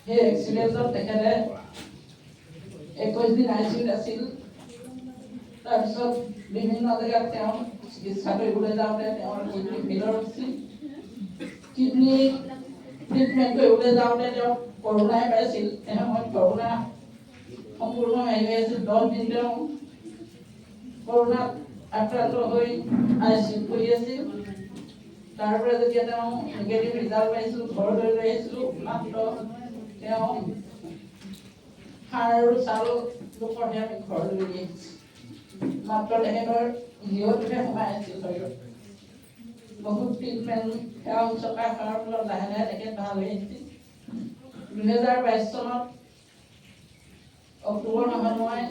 সেই এক্সিডেণ্টত তেখেতে 21 দিন আইচিউত আছিল। তাৰপিছত বিভিন্ন জেগাত তেওঁ চিকিৎসা কৰিবলৈ যাওঁতে তেওঁৰ কিডনি ফেইলৰ হৈছিল। কিডনি ট্ৰিটমেণ্ট কৰিবলৈ যাওঁতে তেওঁ কৰোণাই পাইছিল। সেই সময়ত কৰোণা সম্পূৰ্ণ হেৰি হৈ আছিল। 10 দিন তেওঁ কৰোণাত আক্ৰান্ত হৈ আইচিউত পৰি আছিল। তাৰপৰা যেতিয়া তেওঁ নিগেটিভ ৰিজাল্ট পাইছিলোঁ, ঘৰলৈ লৈ আহিছিলোঁ, মাত্ৰ তেওঁ সাৰ আৰু ছাল দুখৰহে আমি ঘৰলৈ লৈ আহিছোঁ। মাত্ৰ তেখেতৰ জীৱটোহে সোমাই আছিল শৰীৰত। বহুত ট্ৰিটমেণ্ট সেৱা শুশ্ৰূষা কৰাৰ ফলত লাহে লাহে তেখেত ভাল হৈ আহিছিল। 2022 চনত অক্টোবৰ মাহত মই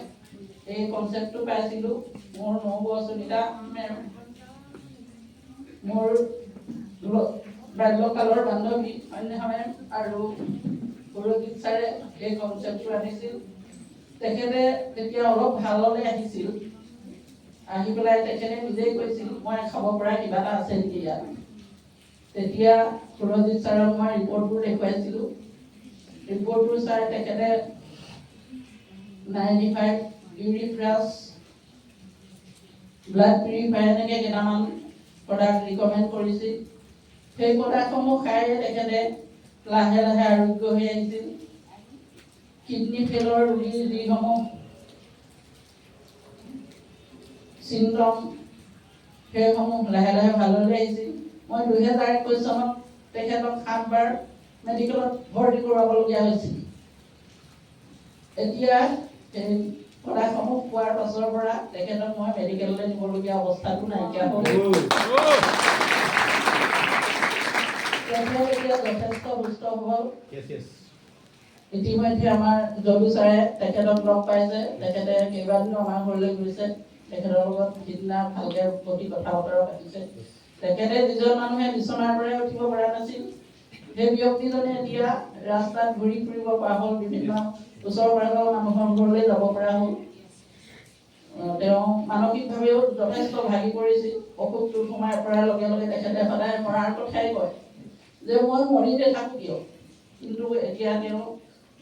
এই কনচেপ্টটো পাইছিলোঁ। মোৰ নবৌ সুনিতা মেম, মোৰ বাল্যকালৰ বান্ধৱী অন্যহা মেম আৰু সুৰজিৎ ছাৰে এই কনচেপ্টটো আনিছিল। তেখেতে তেতিয়া অলপ ভাললৈ আহিছিল। আহি পেলাই তেখেতে নিজেই কৈছিল, মই খাব পৰা কিবা এটা আছে নেকি ইয়াত। তেতিয়া সুৰজিৎ ছাৰক মই ৰিপৰ্টবোৰ দেখুৱাইছিলোঁ। ৰিপৰ্টবোৰ চাই তেখেতে 95 ইউৰিক ফ্ৰাছ, ব্লাড পিউৰিফায়াৰ এনেকৈ কেইটামান প্ৰডাক্ট ৰিকমেণ্ড কৰিছিল। সেই প্ৰডাক্টসমূহ খাই তেখেতে লাহে লাহে আৰোগ্য হৈ আহিছিল। কিডনি ফেইলৰ ৰোগীৰ যিসমূহ চিমটম, সেইসমূহ লাহে লাহে ভাললৈ আহিছিল। মই 2021 চনত তেখেতক 7 বাৰ মেডিকেলত ভৰ্তি কৰোৱাবলগীয়া হৈছিল। এতিয়া এই প্ৰডাক্টসমূহ পোৱাৰ পাছৰ পৰা তেখেতক মই মেডিকেললৈ নিবলগীয়া অৱস্থাটো নাইকিয়া হ'ল। তেখেত এতিয়া যথেষ্ট সুস্থ হ'ল। ইতিমধ্যে আমাৰ যদু ছাৰে তেখেতক লগ পাইছে। তেখেতে কেইবাদিনো আমাৰ ঘৰলৈ গৈছে। তেখেতৰ লগত সিদিনা ভালকৈ প্ৰতি কথা বতৰা পাতিছে। তেখেতে যিজন মানুহে বিচনাৰ পৰাই উঠিব পৰা নাছিল, সেই ব্যক্তিজনে এতিয়া ৰাস্তাত ঘূৰি ফুৰিব পৰা হ'ল, বিভিন্ন ওচৰ পাজৰৰ মানুহৰ ঘৰলৈ যাব পৰা হ'ল। তেওঁ মানসিকভাৱেও যথেষ্ট ভাগি পৰিছিল। অসুখটো সোমাই পৰাৰ লগে লগে তেখেতে সদায় মৰাৰ কথাই কয় যে মই মৰি নাথাকোঁ কিয়। কিন্তু এতিয়া তেওঁ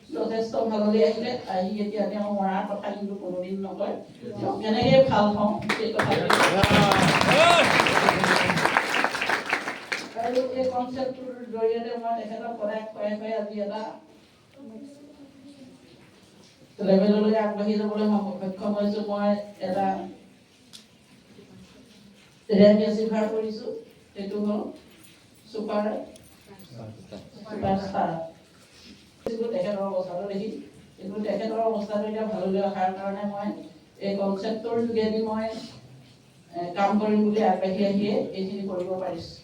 যথেষ্ট ভাললৈ আহিলে। আহি এতিয়া তেওঁ মৰাৰ কথা কিন্তু কোনোদিন নকয়। তেওঁ কেনেকৈ ভাল পাওঁ সেই কথা। আৰু এই কনচেপ্টটোৰ জৰিয়তে মই তেখেতক সদায় খুৱাই খুৱাই আজি এটা লেভেললৈ আগবাঢ়ি যাবলৈ সক্ষম হৈছোঁ। মই এটা ৰেংক এচিভাৰ কৰিছোঁ। সেইটো হ'ল ছুপাৰষ্টাৰ। তেখেতৰ অৱস্থাটো দেখি, কিন্তু তেখেতৰ অৱস্থাটো এতিয়া ভাললৈ অহাৰ কাৰণে মই এই কনচেপ্টৰ যোগেদি মই কাম কৰিম বুলি আগবাঢ়ি আহিয়ে এইখিনি কৰিব পাৰিছোঁ।